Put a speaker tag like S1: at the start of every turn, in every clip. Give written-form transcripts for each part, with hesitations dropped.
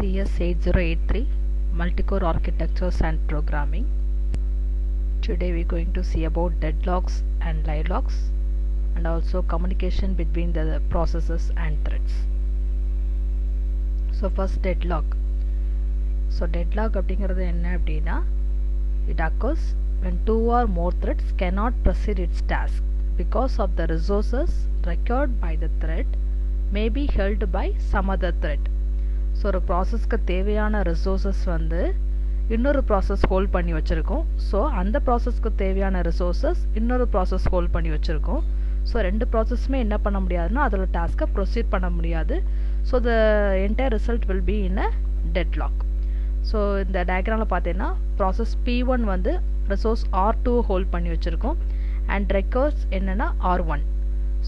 S1: CS8083 Multicore Architectures and Programming. Today we are going to see about deadlocks and live locks and also communication between the processes and threads. So first deadlock. So deadlock அப்படிங்கிறது என்ன அப்படின்னா it occurs when two or more threads cannot proceed its task because of the resources required by the thread may be held by some other thread. So ஒரு ப்ராசஸ்க்கு தேவையான resources வந்து இன்னொரு process hold பண்ணி வச்சுருக்கோம். So அந்த ப்ராசஸ்க்கு தேவையான resources இன்னொரு process hold பண்ணி வச்சுருக்கோம். ஸோ ரெண்டு ப்ராசஸுமே என்ன பண்ண முடியாதுன்னா அதோட டாஸ்க்கை ப்ரொசீட் பண்ண முடியாது. So the entire result will be in a deadlock. So இந்த டயக்ராமில் பார்த்தீங்கன்னா ப்ராசஸ் P1 வந்து ரிசோர்ஸ் R2 ஹோல்ட் பண்ணி வச்சுருக்கோம் அண்ட் ரெக்கார்ட்ஸ் என்னென்னா R1.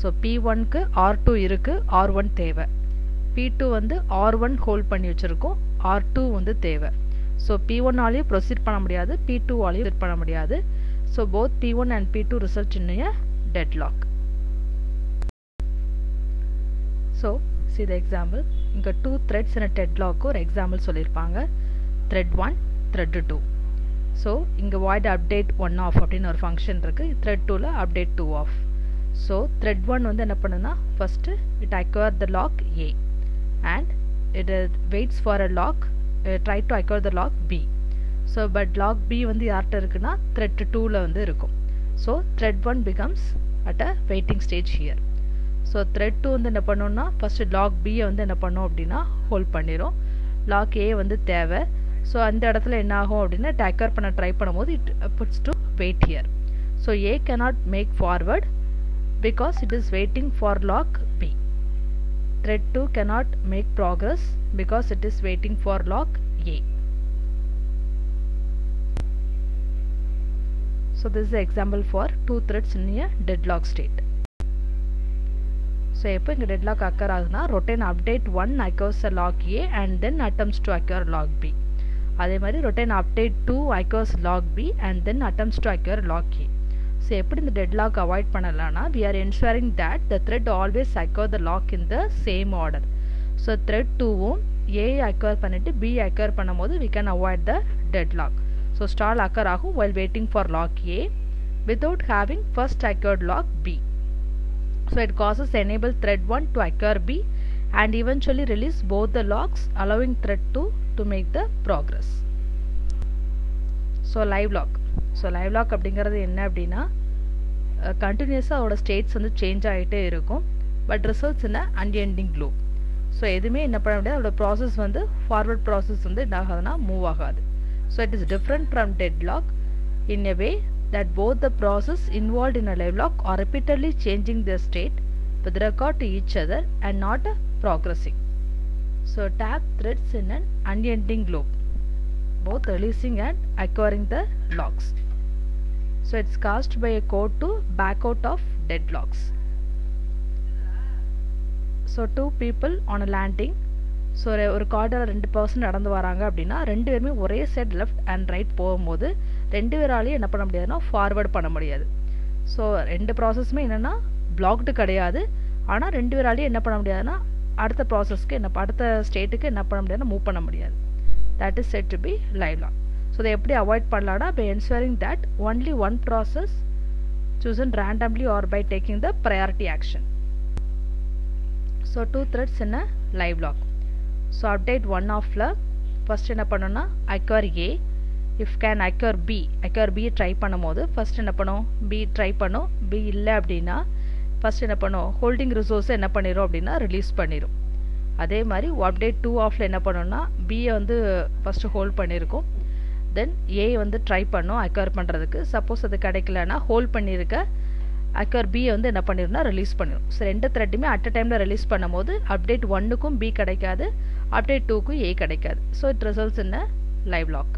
S1: ஸோ P1க்கு R2 இருக்குது, R1 தேவை. P2 வந்து R1 ஹோல்ட் பண்ணி வச்சுருக்கோம், R2 வந்து தேவை. ஸோ P1ஆலேயும் ப்ரொசீட் பண்ண முடியாது, P2ஆலேயும் ப்ரொசீட் பண்ண முடியாது. So both P1 and P2 result in a deadlock. So see the example. இங்கே 2 threads in a deadlock ஒரு எக்ஸாம்பிள் சொல்லியிருப்பாங்க. thread 1, thread 2. ஸோ இங்கே void update 1 off அப்படின்னு ஒரு ஃபங்க்ஷன் இருக்குது. thread 2ல update 2 off. So thread 1 வந்து என்ன பண்ணுன்னா first it acquire the lock A and it waits for a lock, try to acquire the lock B. So but lock B வந்து யார்கிட்ட இருக்குன்னா thread 2ல வந்து இருக்கும். So thread 1 becomes at a waiting stage here. So thread 2 வந்து என்ன பண்ணுன்னா first lock B வந்து என்ன பண்ணும் அப்படின்னா ஹோல்ட் பண்ணிடும். lock A வந்து தேவை. ஸோ அந்த இடத்துல என்ன ஆகும் அப்படின்னா டேக்கர் பண்ண ட்ரை பண்ணும்போது it puts to wait here. So A cannot make forward because it is waiting for lock B. Thread 2 cannot make progress because it is waiting for lock A. So this is an example for two threads in a deadlock state. So எப்போ இங்கே deadlock occur ஆகுதுன்னா routine update 1 occurs a lock A and then attempts to acquire lock B. அதே மாதிரி routine update 2 occurs lock B and then attempts to acquire lock A. So எப்படி இந்த deadlock avoid பண்ணலான்னா we are ensuring that the thread always acquire the lock in the same order. So thread 2வும் A acquire பண்ணிட்டு B acquire பண்ணும்போது we can avoid the deadlock. So stall occur ஆகும் while waiting for lock A without having first acquired lock B. So it causes enable thread 1 to acquire B and eventually release both the locks allowing thread 2 to make the progress. So live lock. So live lock அப்படிங்கிறது என்ன அப்படின்னா கண்டினியூஸாக அதோட states வந்து change ஆகிட்டே இருக்கும் but results என்ன unending loop. So எதுவுமே என்ன பண்ண முடியாது, அதோட ப்ராசஸ் வந்து ஃபார்வர்ட் ப்ராசஸ் வந்து என்ன ஆகாதுன்னா மூவ் ஆகாது. So it is different from deadlock in a way that both the process involved in a live lock are repeatedly changing their state with regard to each other and not progressing. So tag threads in an unending loop, both releasing and acquiring the locks. So it's caused by a code to back out of deadlocks. So two people on a landing. So ஒரு கார்டரில் 2 person நடந்து வராங்க அப்படின்னா 2 பேருமே ஒரே side left and right போகும்போது 2 பேராலையும் என்ன பண்ண முடியாதுன்னா ஃபார்வர்ட் பண்ண முடியாது. ஸோ 2 ப்ராசஸுமே என்னென்னா பிளாக்டு கிடையாது, ஆனால் 2 பேராலையும் என்ன பண்ண முடியாதுன்னா அடுத்த ப்ராசஸ்க்கு அடுத்த ஸ்டேட்டுக்கு என்ன பண்ண முடியாதுன்னா மூவ் பண்ண முடியாது. That is said to be live lock. So they எப்படி avoid பண்ணலாம்னா by ensuring that only one process chosen randomly or by taking the priority action. So two threads in a live lock. So update 1 offல first என்ன பண்ணணும்னா acquire A, if can acquire B try பண்ணும்போது first என்ன பண்ணும் B try பண்ணும். B இல்லை அப்படின்னா first என்ன பண்ணும் ஹோல்டிங் ரிசோர்ஸை என்ன பண்ணிடும் அப்படின்னா ரிலீஸ் பண்ணிடும். அதே மாதிரி அப்டேட் 2 ஆஃப்ல என்ன பண்ணோம்னா பியை வந்து ஃபஸ்ட்டு ஹோல்ட் பண்ணியிருக்கோம், தென் ஏ வந்து ட்ரை பண்ணோம் அக்வயர் பண்ணுறதுக்கு. சப்போஸ் அது கிடைக்கலன்னா ஹோல்ட் பண்ணியிருக்க அக்வயர் பியை வந்து என்ன பண்ணிடும்னா ரிலீஸ் பண்ணிடும். ஸோ 2 த்ரெட்டுமே அட் அ டைமில் ரிலீஸ் பண்ணும்போது அப்டேட் 1க்கும் B கிடைக்காது, அப்டேட் 2க்கும் A கிடைக்காது. So it results in a livelock.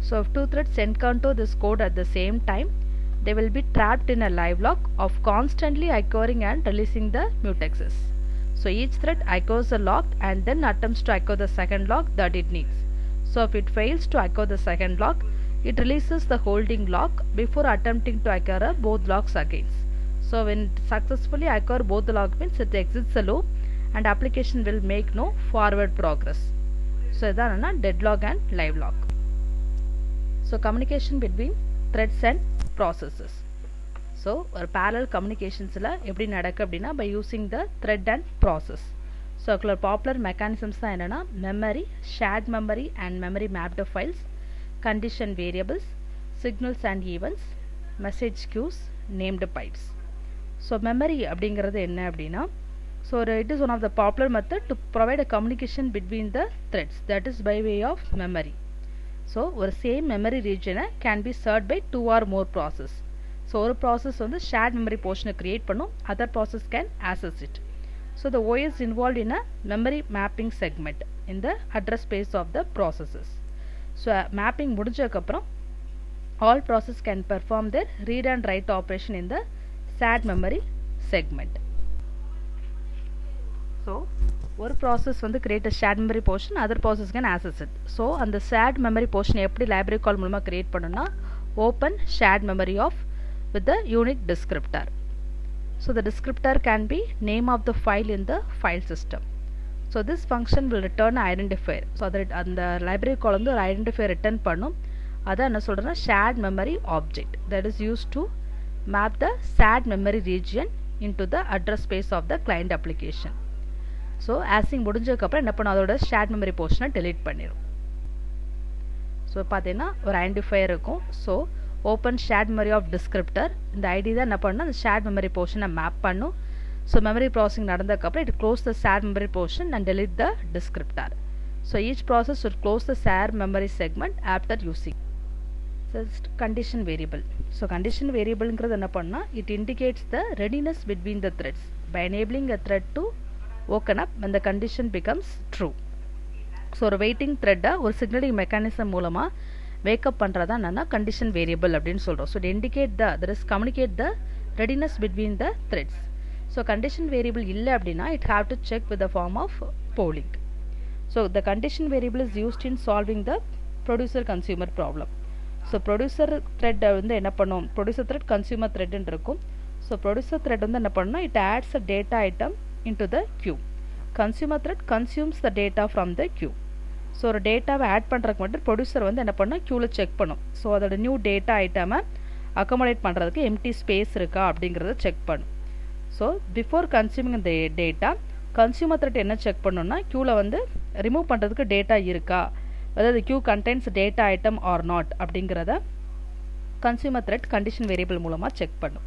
S1: So if 2 threads encounter this code at the same time, they will be trapped in a live lock of constantly acquiring and releasing the mutexes. So each thread acquires a lock and then attempts to acquire the second lock that it needs. So if it fails to acquire the second lock, it releases the holding lock before attempting to acquire both locks again. So when it successfully acquires both the lock means it exits the loop and application will make no forward progress. So இதான் deadlock and live lock. So communication between threads and processes. So ஒரு parallel communicationsல எப்படி நடக்கு அப்படின்னா by using the thread and process. So popular mechanisms தான் என்னன்னா memory, shared memory and memory mapped files, condition variables, signals and events, message queues, named pipes. So memory அப்படிங்கிறது என்ன அப்படின்னா so it is one of the popular method to provide a communication between the threads, that is by way of memory. So ஒரு same memory region can be served by two or more process. So ஒரு process வந்து shared memory portion create பண்ணும், other process can access it. So the OS involved in a memory mapping segment in the address space of the processes. So mapping முடிஞ்சதுக்கு அப்புறம் all process can perform their read and write operation in the shared memory segment. So ஒரு process வந்து create a shared memory portion, other process can access it. So அந்த shared memory portion எப்படி library call மூலமா create பண்ணும்னா open shared memory of with the unique descriptor. So the descriptor can be name of the file in the file system. So this function will return an identifier. So that அந்த library call வந்து ஒரு identifier return பண்ணும். அதான் என்ன சொல்றேன்னா shared memory object that is used to map the shared memory region into the address space of the client application. So async முடிஞ்சதுக்கு அப்புறம் என்ன பண்ணும், அதோட shared memory portion delete பண்ணிரும். So பார்த்தீங்கன்னா ஒரு identifier இருக்கும். So open shared memory of descriptor, இந்த ID தான் என்ன பண்ணணும், அந்த shared memory portion map பண்ணும். So memory processing நடந்ததுக்கு அப்புறம் it close the shared memory portion and delete the descriptor. So each process should close the shared memory segment after using. Just condition variable. So condition variable ங்கிறது என்ன பண்ணா, it indicates the readiness between the threads by enabling a thread to open up when the condition becomes true. So ஒரு waiting thread ஒரு signaling mechanism மூலமா wake up பண்றதா என்னன்னா condition variable அப்படினு சொல்றோம். So it indicate the, that is communicate the readiness between the threads. So condition variable இல்ல அப்படினா it have to check with the form of polling. So the condition variable is used in solving the producer consumer problem. So producer thread வந்து என்ன பண்ணும், producer thread consumer thread ன்னு இருக்கும். So producer thread வந்து என்ன பண்ணும்னா it adds a data item into the queue. Consumer thread consumes the data from the queue. So ஒரு டேட்டாவை ஆட் பண்ணுறதுக்கு மட்டும் ப்ரொடியூசர் வந்து என்ன பண்ணால் க்யூவில் செக் பண்ணும். ஸோ அதோட நியூ டேட்டா ஐட்டமை அக்கமடேட் பண்ணுறதுக்கு எம்டி ஸ்பேஸ் இருக்கா அப்படிங்கிறத செக் பண்ணும். ஸோ பிஃபோர் கன்சியூமிங் இந்த டேட்டா கன்சியூமர் த்ரெட் என்ன செக் பண்ணணும்னா க்யூவில் வந்து ரிமூவ் பண்ணுறதுக்கு டேட்டா இருக்கா, அதாவது queue contents data item or not அப்படிங்கிறத கன்சியூமர் த்ரெட் கண்டிஷன் வேரியபிள் மூலமாக செக் பண்ணும்.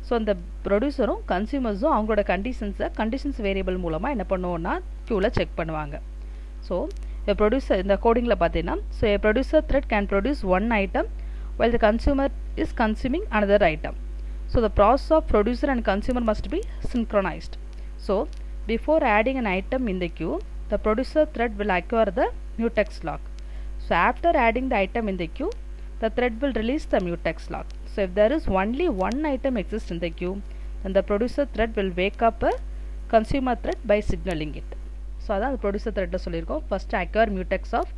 S1: ஸோ இந்த ப்ரொடியூசரும் கன்சியூமர்ஸும் அவங்களோட கண்டிஷன்ஸ் வேரியபிள் மூலமாக என்ன பண்ணுவோன்னா க்யூவில் செக் பண்ணுவாங்க. So a producer in the coding la pathina, so a producer thread can produce one item while the consumer is consuming another item. So the process of producer and consumer must be synchronized. So before adding an item in the queue, the producer thread will acquire the mutex lock. So after adding the item in the queue, the thread will release the mutex lock. So if there is only one item exists in the queue, then the producer thread will wake up a consumer thread by signaling it. So அதான் அந்த producer த்ரெட்டில் சொல்லியிருக்கோம். First acquire mutex of,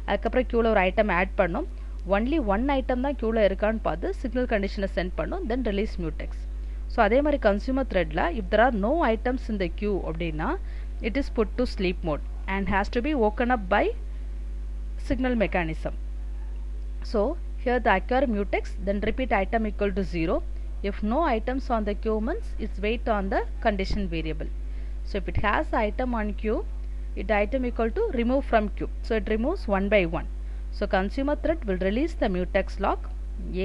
S1: அதுக்கப்புறம் க்யூவில் ஒரு item add பண்ணும், only one item தான் க்யூவில் இருக்கான்னு பார்த்து சிக்னல் கண்டிஷனை சென்ட் பண்ணும், தென் ரிலீஸ் மியூடெக்ஸ். ஸோ அதே மாதிரி கன்சியூமர் த்ரெட்டில் if there are no items in the queue அப்படின்னா it is put to sleep mode and has to be woken up by signal mechanism. So here the acquire mutex then repeat item equal to 0. If no items on the queue means it's wait on the condition variable. So if it has the item on queue, it item equal to remove from queue. So it removes one by one. So consumer thread will release the mutex lock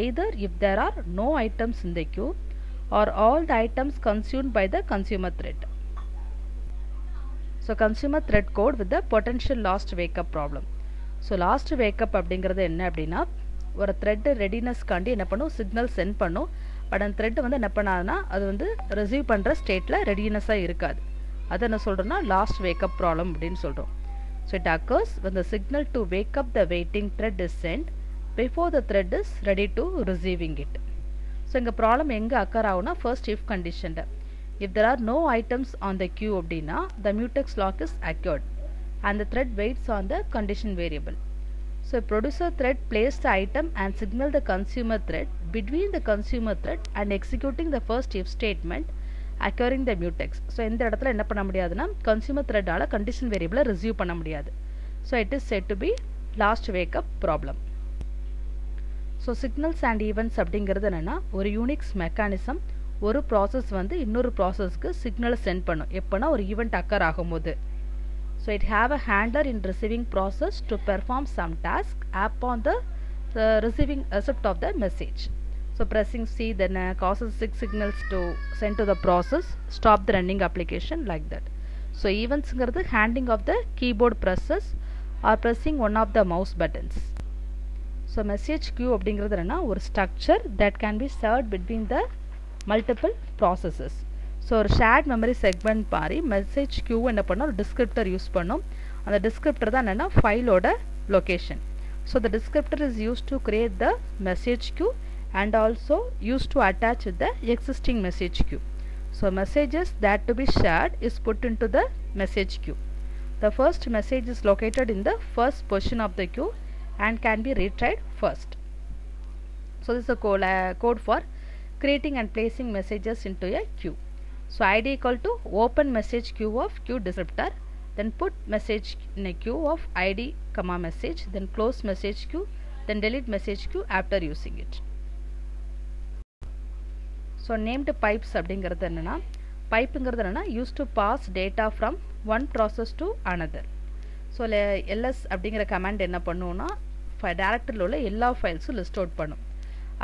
S1: either if there are no items in the queue or all the items consumed by the consumer thread. So consumer thread code with the potential lost wake up problem. So lost wake up அப்படிங்கிறது என்ன அப்படின்னா, ஒரு thread readiness காண்டி என்ன பண்ணும், signal send பண்ணும், but அந்த thread வந்து என்ன பண்ணாதுன்னா அது வந்து ரிசீவ் பண்ணுற ஸ்டேட்டில் ரெடினஸாக இருக்காது. அதை என்ன சொல்கிறோன்னா லாஸ்ட் வேக்கப் ப்ராப்ளம் அப்படின்னு சொல்கிறோம். So it occurs when the signal to wake up the waiting thread is sent before the thread is ready to receiving it. So இங்கே ப்ராப்ளம் எங்கே அக்கர் ஆகுனா ஃபர்ஸ்ட் இஃப் கண்டிஷனில் if there are no items on the queue அப்படின்னா the mutex lock is acquired and the thread waits on the condition variable. So producer thread plays the item and signal the consumer thread between the consumer thread and executing the first if statement acquiring the mutex. So இந்த இடத்துல என்ன பண்ண முடியாதுன்னா consumer த்ரெட்டால் condition வேரியபிளை receive பண்ண முடியாது. So it is said to be last wake up problem. So signals and events அப்படிங்கிறது என்னென்னா ஒரு யூனிக்ஸ் மெக்கானிசம் ஒரு ப்ராசஸ் வந்து இன்னொரு ப்ராசஸ்க்கு சிக்னலை சென்ட் பண்ணும் எப்போனா ஒரு ஈவெண்ட் அக்கர் ஆகும்போது. So it have a handler in receiving process to perform some task upon the receiving receipt of the message. So pressing C then causes 6 signals to send to the process, stop the running application like that. So events ங்கிறது handling of the keyboard presses or pressing one of the mouse buttons. So message queue அப்படிங்கிறது என்னன்னா ஒரு structure that can be served between the multiple processes. So ஒரு shared memory segment மாதிரி message queue என்ன பண்ணோம் ஒரு descriptor use பண்ணும். அந்த descriptor தான் என்னன்னா ஃபைலோட location. So the descriptor is used to create the message queue and also used to attach with the existing message queue. So messages that to be shared is put into the message queue. The first message is located in the first position of the queue and can be retried first. So this is a code for creating and placing messages into a queue. So id equal to open message queue of queue descriptor, then put message in a queue of id comma message, then close message queue, then delete message queue after using it. So named pipes அப்படிங்கிறது என்னன்னா பைப்புங்கிறது என்னன்னா use to pass data from one process to another. So LS அப்படிங்கிற command என்ன பண்ணுவோம்னா டேரக்டரியில் உள்ள எல்லா ஃபைல்ஸும் list out பண்ணும்.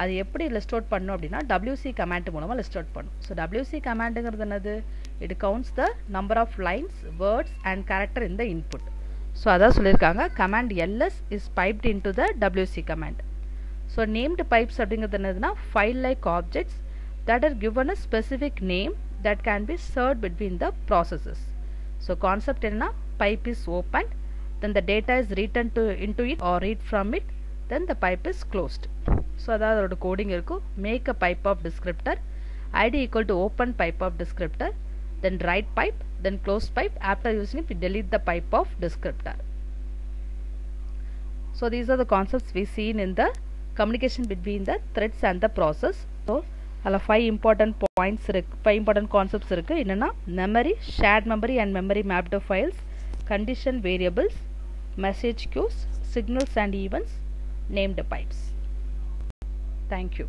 S1: அது எப்படி லிஸ்ட் அவுட் பண்ணும் அப்படின்னா டபிள்யூசி கமாண்ட் மூலமாக லிஸ்ட் அவுட் பண்ணும். ஸோ டபிள்யூசி கமாண்டுங்கிறது என்னது it counts the number of lines words and character in the input. So அதான் சொல்லியிருக்காங்க command LS is piped into the WC command. So named pipes அப்படிங்கிறது என்னதுன்னா file like objects that are given a specific name that can be served between the processes. So concept enna pipe is opened, then the data is written into it or read from it, then the pipe is closed. So adha coding irukku make a pipe of descriptor id equal to open pipe of descriptor, then write pipe, then close pipe. After using it we delete the pipe of descriptor. So these are the concepts we seen in the communication between the threads and the process. So அதில் 5 important points இருக்குது, 5 important concepts இருக்குது. என்னென்னா memory, shared memory and memory mapped files, condition variables, message queues, signals and events, named pipes. Thank you.